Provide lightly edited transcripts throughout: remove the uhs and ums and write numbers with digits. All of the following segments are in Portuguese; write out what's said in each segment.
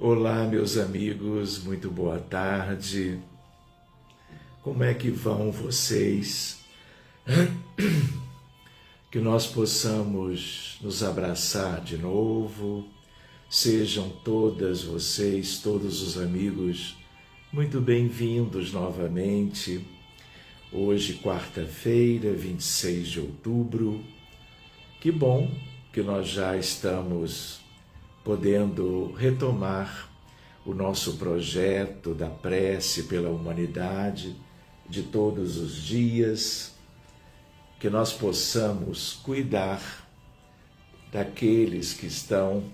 Olá, meus amigos, muito boa tarde. Como é que vão vocês? Que nós possamos nos abraçar de novo. Sejam todas vocês, todos os amigos, muito bem-vindos novamente. Hoje, quarta-feira, 26 de outubro. Que bom que nós já estamos podendo retomar o nosso projeto da prece pela humanidade de todos os dias, que nós possamos cuidar daqueles que estão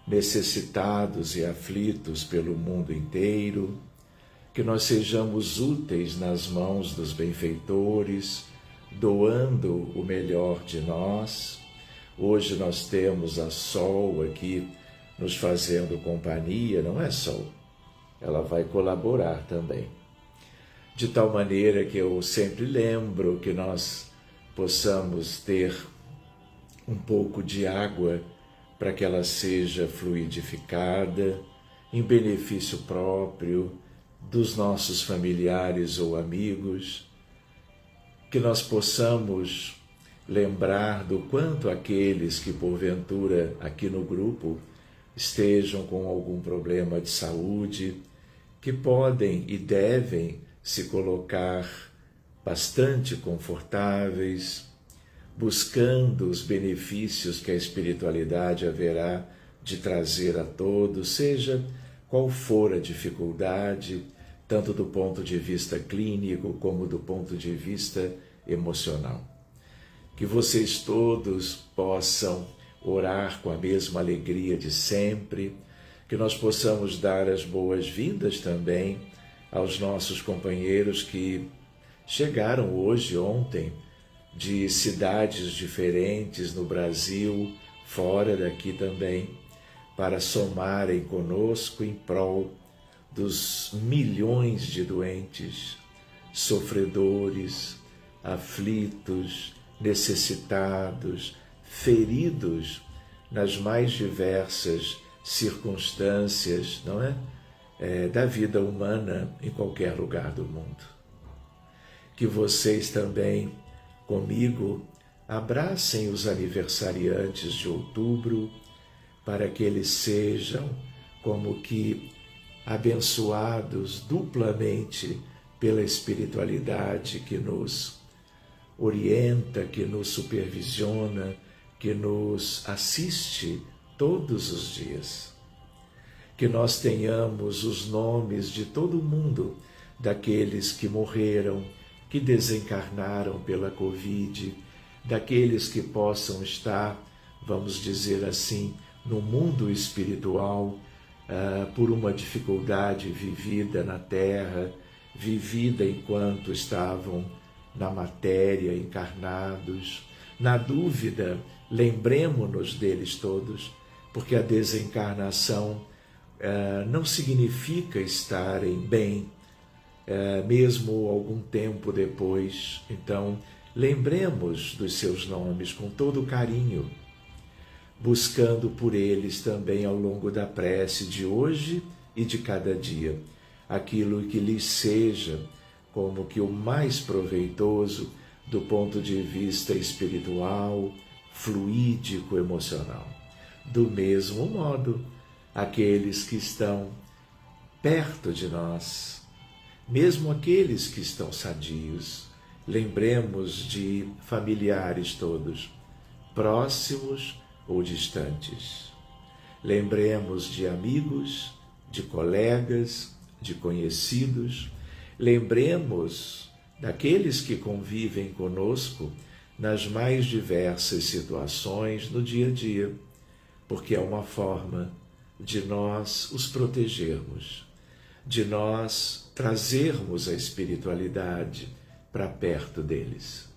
necessitados e aflitos pelo mundo inteiro, que nós sejamos úteis nas mãos dos benfeitores, doando o melhor de nós. Hoje nós temos a Sol aqui nos fazendo companhia, não é, Sol? Ela vai colaborar também. De tal maneira que eu sempre lembro que nós possamos ter um pouco de água para que ela seja fluidificada em benefício próprio dos nossos familiares ou amigos, que nós possamos lembrar do quanto aqueles que porventura aqui no grupo estejam com algum problema de saúde, que podem e devem se colocar bastante confortáveis, buscando os benefícios que a espiritualidade haverá de trazer a todos, seja qual for a dificuldade, tanto do ponto de vista clínico como do ponto de vista emocional. Que vocês todos possam orar com a mesma alegria de sempre, que nós possamos dar as boas-vindas também aos nossos companheiros que chegaram hoje, ontem, de cidades diferentes no Brasil, fora daqui também, para somarem conosco em prol dos milhões de doentes, sofredores, aflitos, necessitados, feridos nas mais diversas circunstâncias, não é? Da vida humana em qualquer lugar do mundo. Que vocês também, comigo, abracem os aniversariantes de outubro, para que eles sejam como que abençoados duplamente pela espiritualidade que nos orienta, que nos supervisiona, que nos assiste todos os dias. Que nós tenhamos os nomes de todo mundo, daqueles que morreram, que desencarnaram pela Covid, daqueles que possam estar, vamos dizer assim, no mundo espiritual, por uma dificuldade vivida na Terra, vivida enquanto estavam na matéria, encarnados. Na dúvida, lembremo-nos deles todos, porque a desencarnação não significa estarem bem, mesmo algum tempo depois. Então, lembremos dos seus nomes com todo carinho, buscando por eles também ao longo da prece de hoje e de cada dia, aquilo que lhes seja como que o mais proveitoso do ponto de vista espiritual, fluídico, emocional. Do mesmo modo, aqueles que estão perto de nós, mesmo aqueles que estão sadios, lembremos de familiares todos, próximos ou distantes. Lembremos de amigos, de colegas, de conhecidos. Lembremos daqueles que convivem conosco nas mais diversas situações no dia a dia, porque é uma forma de nós os protegermos, de nós trazermos a espiritualidade para perto deles,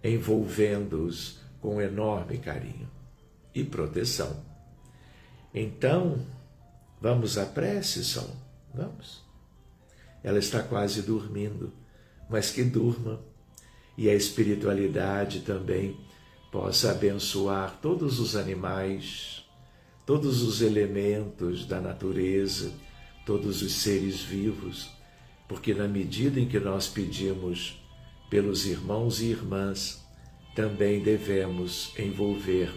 envolvendo-os com enorme carinho e proteção. Então, vamos à prece, Sol? Vamos? Ela está quase dormindo, mas que durma e a espiritualidade também possa abençoar todos os animais, todos os elementos da natureza, todos os seres vivos, porque na medida em que nós pedimos pelos irmãos e irmãs, também devemos envolver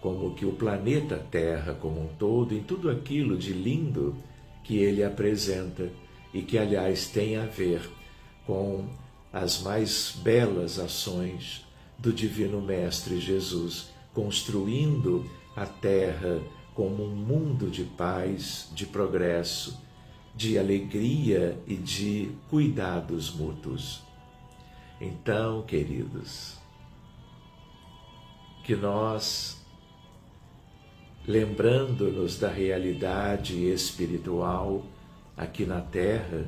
como que o planeta Terra como um todo, em tudo aquilo de lindo que ele apresenta e que, aliás, tem a ver com as mais belas ações do Divino Mestre Jesus, construindo a Terra como um mundo de paz, de progresso, de alegria e de cuidados mútuos. Então, queridos, que nós, lembrando-nos da realidade espiritual aqui na Terra,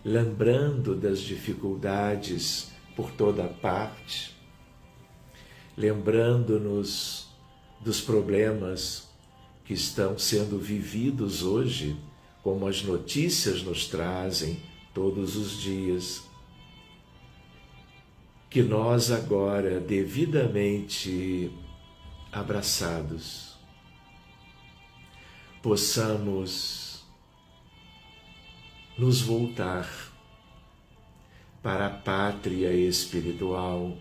lembrando das dificuldades por toda parte, lembrando-nos dos problemas que estão sendo vividos hoje, como as notícias nos trazem todos os dias, que nós agora, devidamente abraçados, possamos nos voltar para a pátria espiritual,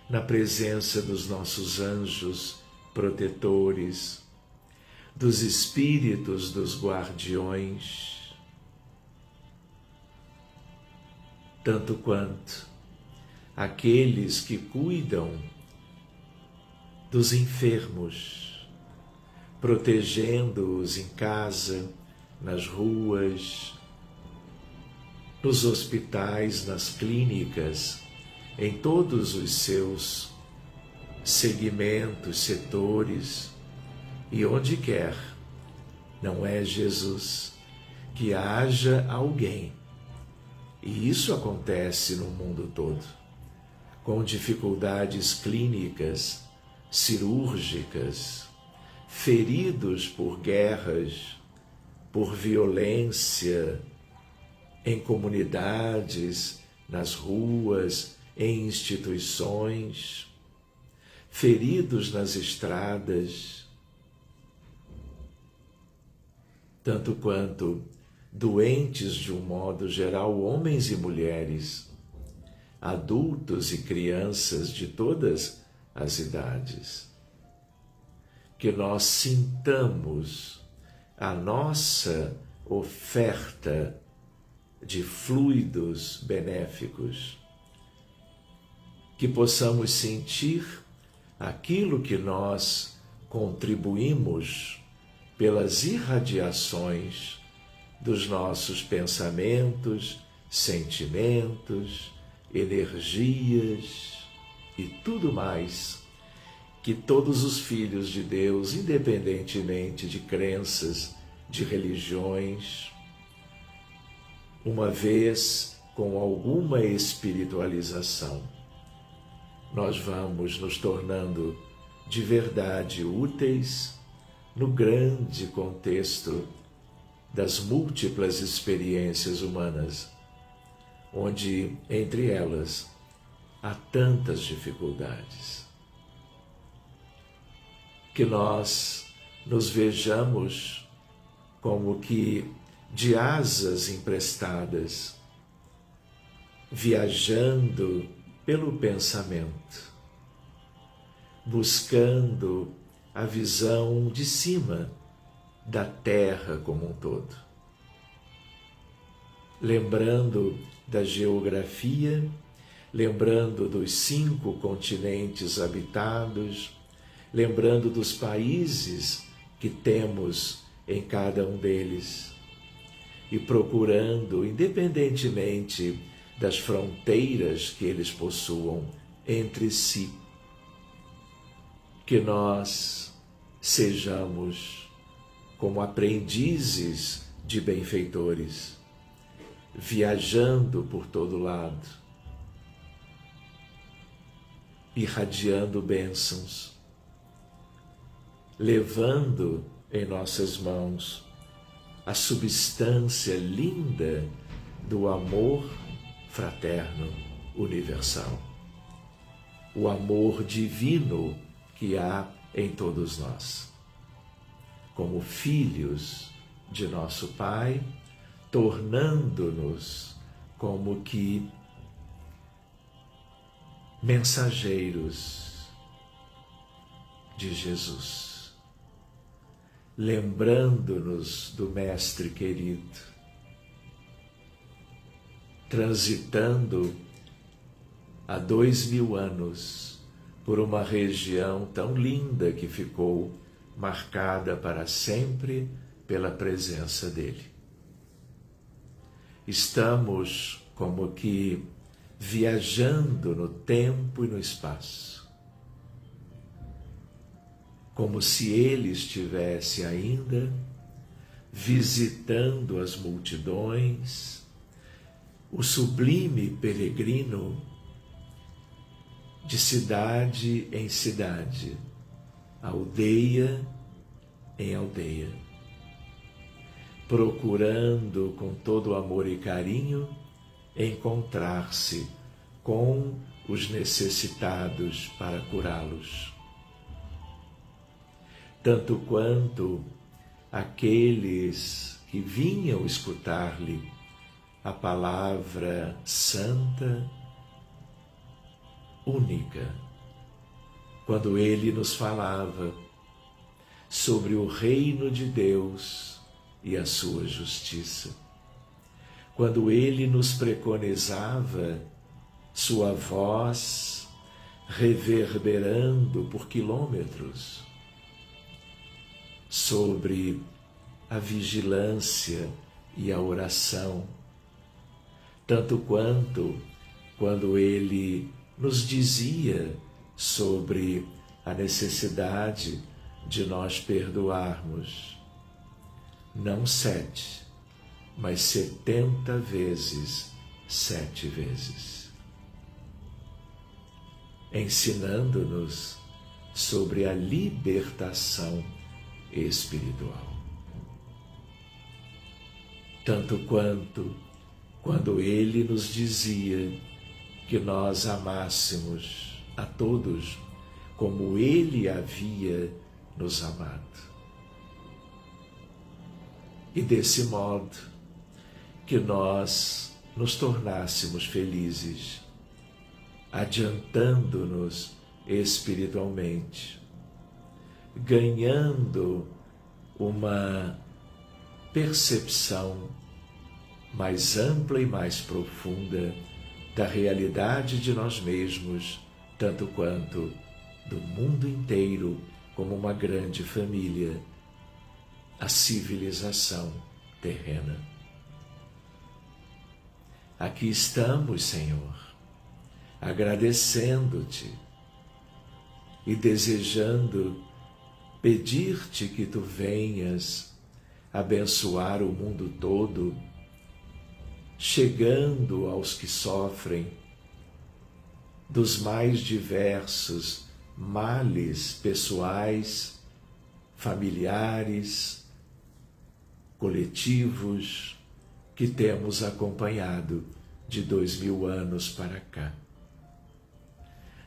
na presença dos nossos anjos protetores, dos espíritos dos guardiões, tanto quanto aqueles que cuidam dos enfermos, protegendo-os em casa, nas ruas, nos hospitais, nas clínicas, em todos os seus segmentos, setores, e onde quer, não é, Jesus, que haja alguém, e isso acontece no mundo todo, com dificuldades clínicas, cirúrgicas, feridos por guerras, por violência, em comunidades, nas ruas, em instituições, feridos nas estradas, tanto quanto doentes de um modo geral, homens e mulheres, adultos e crianças de todas as idades. Que nós sintamos a nossa oferta de fluidos benéficos, que possamos sentir aquilo que nós contribuímos pelas irradiações dos nossos pensamentos, sentimentos, energias e tudo mais que todos os filhos de Deus, independentemente de crenças, de religiões, uma vez com alguma espiritualização, nós vamos nos tornando de verdade úteis no grande contexto das múltiplas experiências humanas, onde, entre elas, há tantas dificuldades. Que nós nos vejamos como que de asas emprestadas, viajando pelo pensamento, buscando a visão de cima da Terra como um todo, lembrando da geografia, lembrando dos 5 continentes habitados, lembrando dos países que temos em cada um deles e procurando, independentemente das fronteiras que eles possuam entre si, que nós sejamos como aprendizes de benfeitores, viajando por todo lado, irradiando bênçãos, levando em nossas mãos a substância linda do amor fraterno universal, o amor divino que há em todos nós. como filhos de nosso Pai, tornando-nos como que mensageiros de Jesus, lembrando-nos do Mestre querido, transitando há 2000 anos por uma região tão linda que ficou marcada para sempre pela presença dele. Estamos como que viajando no tempo e no espaço, como se ele estivesse ainda visitando as multidões, o sublime peregrino de cidade em cidade, aldeia em aldeia, procurando com todo amor e carinho encontrar-se com os necessitados para curá-los. Tanto quanto aqueles que vinham escutar-lhe a palavra santa, única, quando ele nos falava sobre o reino de Deus e a sua justiça, quando ele nos preconizava sua voz reverberando por quilômetros sobre a vigilância e a oração, tanto quanto quando ele nos dizia sobre a necessidade de nós perdoarmos, não 7, mas 70 vezes 7 vezes, ensinando-nos sobre a libertação espiritual. Tanto quanto quando ele nos dizia que nós amássemos a todos como ele havia nos amado. E desse modo que nós nos tornássemos felizes, adiantando-nos espiritualmente, ganhando uma percepção mais ampla e mais profunda da realidade de nós mesmos, tanto quanto do mundo inteiro, como uma grande família, a civilização terrena. Aqui estamos, Senhor, agradecendo-te e desejando pedir-te que tu venhas abençoar o mundo todo, chegando aos que sofrem dos mais diversos males pessoais, familiares, coletivos, que temos acompanhado de 2000 anos para cá.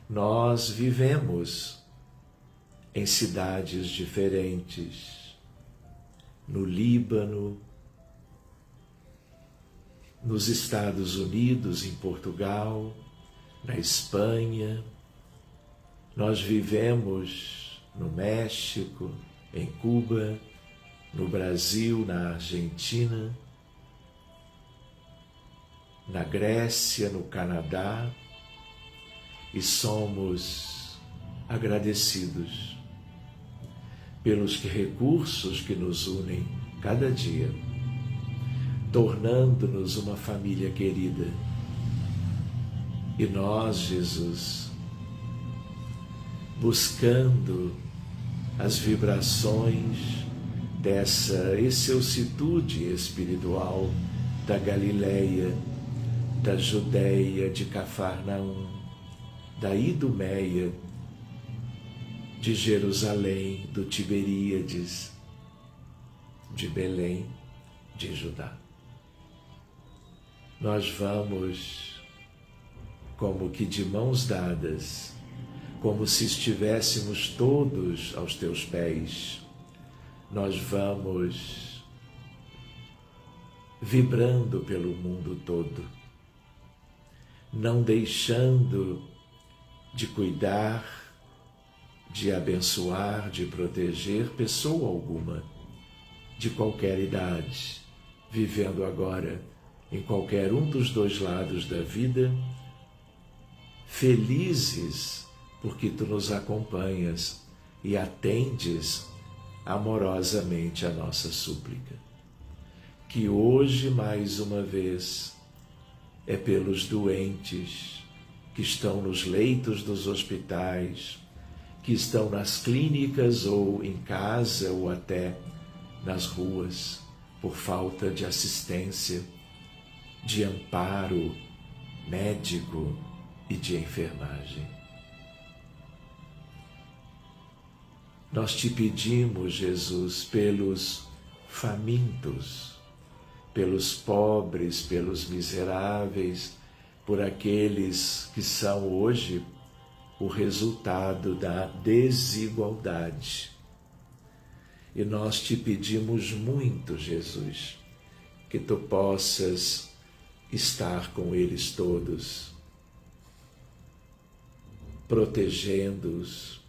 Nós vivemos em cidades diferentes, no Líbano, nos Estados Unidos, em Portugal, na Espanha. Nós vivemos no México, em Cuba, no Brasil, na Argentina, na Grécia, no Canadá, e somos agradecidos pelos recursos que nos unem cada dia, tornando-nos uma família querida. E nós, Jesus, buscando as vibrações dessa excelsitude espiritual da Galileia, da Judéia, de Cafarnaum, da Idumeia, de Jerusalém, do Tiberíades, de Belém, de Judá. Nós vamos como que de mãos dadas, como se estivéssemos todos aos teus pés, nós vamos vibrando pelo mundo todo, não deixando de cuidar, de abençoar, de proteger pessoa alguma, de qualquer idade, vivendo agora em qualquer um dos dois lados da vida, felizes porque tu nos acompanhas e atendes amorosamente a nossa súplica. Que hoje, mais uma vez, é pelos doentes que estão nos leitos dos hospitais, que estão nas clínicas ou em casa ou até nas ruas, por falta de assistência, de amparo médico e de enfermagem. Nós te pedimos, Jesus, pelos famintos, pelos pobres, pelos miseráveis, por aqueles que são hoje o resultado da desigualdade. E nós te pedimos muito, Jesus, que tu possas estar com eles todos, protegendo-os,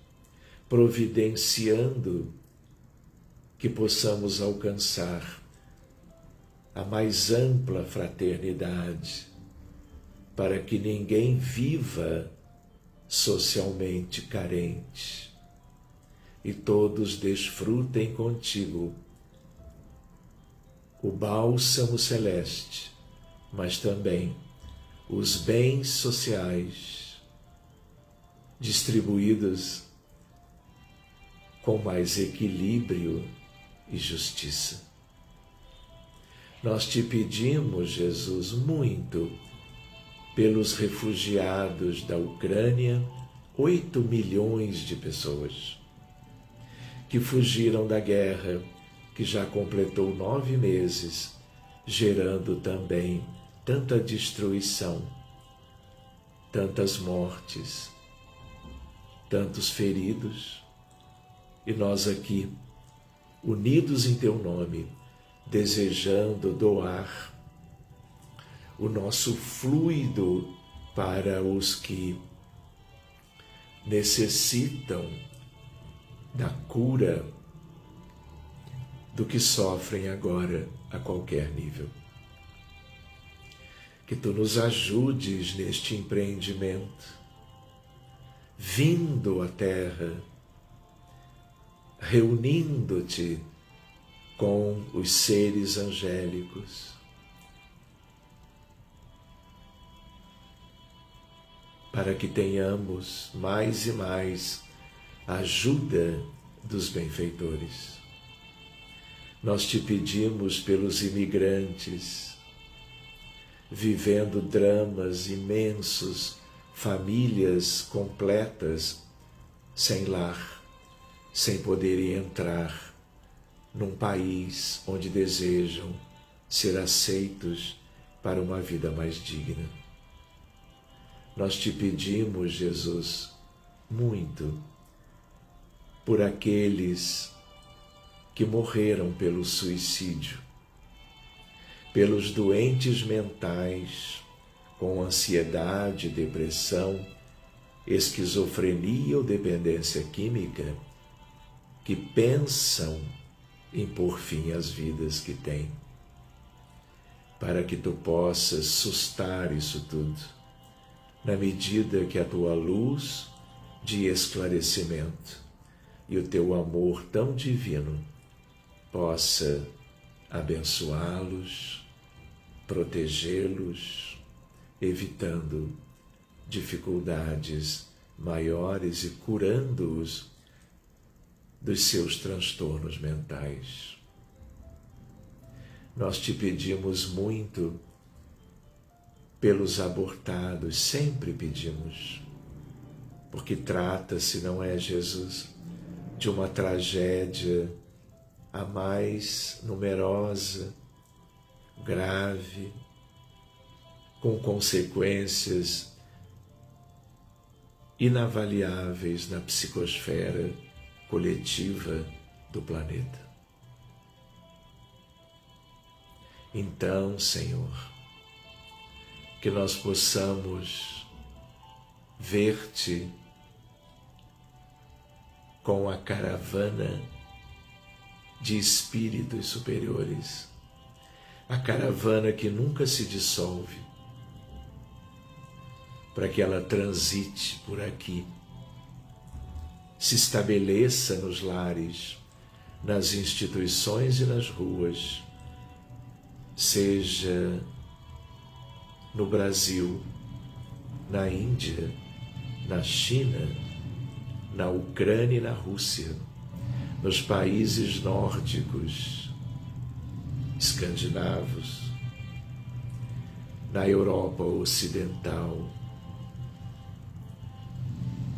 providenciando que possamos alcançar a mais ampla fraternidade, para que ninguém viva socialmente carente e todos desfrutem contigo o bálsamo celeste, mas também os bens sociais distribuídos com mais equilíbrio e justiça. Nós te pedimos, Jesus, muito pelos refugiados da Ucrânia, 8 milhões de pessoas que fugiram da guerra, que já completou 9 meses, gerando também tanta destruição, tantas mortes, tantos feridos. E nós aqui, unidos em teu nome, desejando doar o nosso fluido para os que necessitam da cura do que sofrem agora a qualquer nível. Que tu nos ajudes neste empreendimento, vindo à Terra, reunindo-te com os seres angélicos, para que tenhamos mais e mais a ajuda dos benfeitores. Nós te pedimos pelos imigrantes, vivendo dramas imensos, famílias completas, sem lar, sem poderem entrar num país onde desejam ser aceitos para uma vida mais digna. Nós te pedimos, Jesus, muito por aqueles que morreram pelo suicídio, pelos doentes mentais com ansiedade, depressão, esquizofrenia ou dependência química, que pensam em pôr fim às vidas que têm, para que tu possas sustar isso tudo, na medida que a tua luz de esclarecimento e o teu amor tão divino possa abençoá-los, protegê-los, evitando dificuldades maiores e curando-os dos seus transtornos mentais. Nós te pedimos muito pelos abortados, sempre pedimos, porque trata-se, não é, Jesus, de uma tragédia a mais numerosa, grave, com consequências inavaliáveis na psicosfera coletiva do planeta. Então, Senhor, que nós possamos ver-te com a caravana de espíritos superiores, a caravana que nunca se dissolve, para que ela transite por aqui, se estabeleça nos lares, nas instituições e nas ruas, seja no Brasil, na Índia, na China, na Ucrânia e na Rússia, nos países nórdicos, escandinavos, na Europa Ocidental,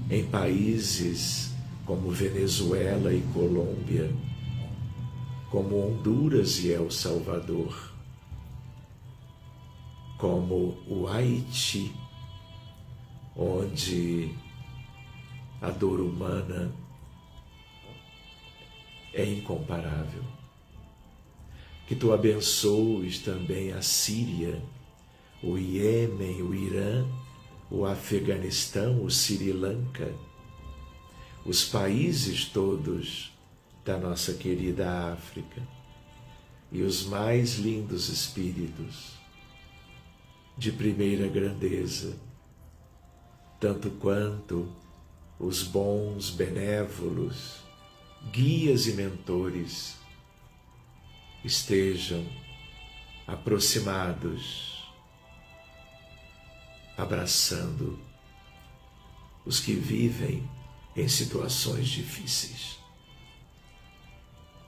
em países como Venezuela e Colômbia, como Honduras e El Salvador, como o Haiti, onde a dor humana é incomparável. Que tu abençoes também a Síria, o Iêmen, o Irã, o Afeganistão, o Sri Lanka, os países todos da nossa querida África e os mais lindos espíritos de primeira grandeza, tanto quanto os bons, benévolos, guias e mentores estejam aproximados, abraçando os que vivem em situações difíceis,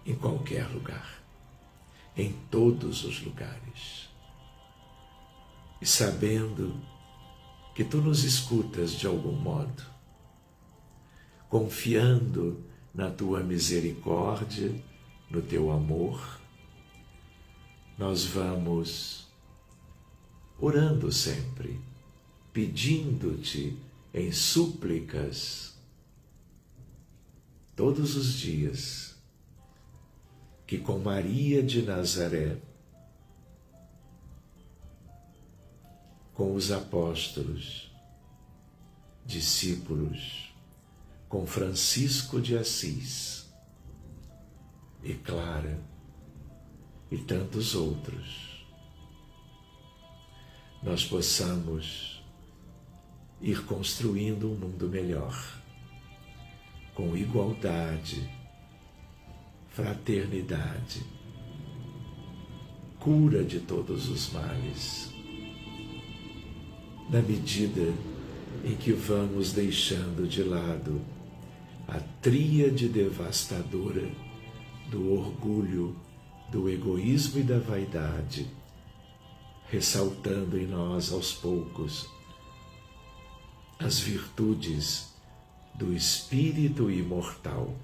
em qualquer lugar, em todos os lugares, e sabendo que tu nos escutas de algum modo, confiando na tua misericórdia, no teu amor, nós vamos orando sempre, pedindo-te em súplicas, todos os dias, que com Maria de Nazaré, com os apóstolos, discípulos, com Francisco de Assis e Clara e tantos outros, nós possamos ir construindo um mundo melhor, com igualdade, fraternidade, cura de todos os males, na medida em que vamos deixando de lado a tríade devastadora do orgulho, do egoísmo e da vaidade, ressaltando em nós aos poucos as virtudes do espírito imortal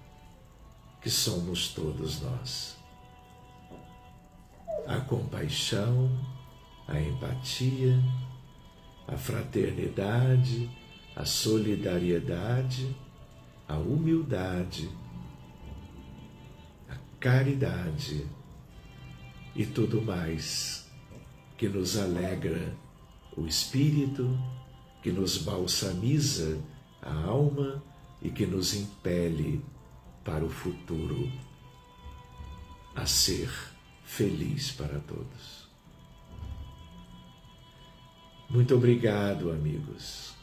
que somos todos nós. A compaixão, a empatia, a fraternidade, a solidariedade, a humildade, a caridade e tudo mais que nos alegra o espírito, que nos balsamiza a alma e que nos impele para o futuro a ser feliz para todos. Muito obrigado, amigos,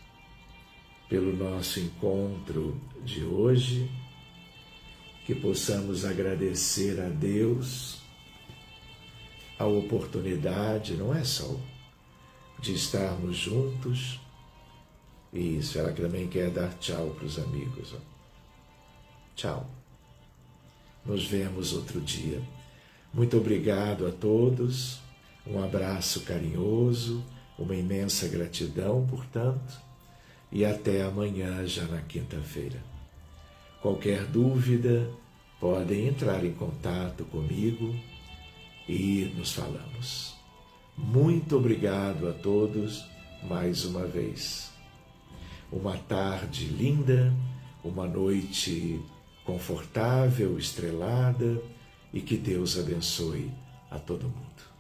pelo nosso encontro de hoje, que possamos agradecer a Deus a oportunidade, não é só de estarmos juntos. Isso, ela também quer dar tchau para os amigos. Tchau. Nos vemos outro dia. Muito obrigado a todos, um abraço carinhoso, uma imensa gratidão, portanto, e até amanhã, já na quinta-feira. Qualquer dúvida, podem entrar em contato comigo e nos falamos. Muito obrigado a todos mais uma vez. Uma tarde linda, uma noite confortável, estrelada, e que Deus abençoe a todo mundo.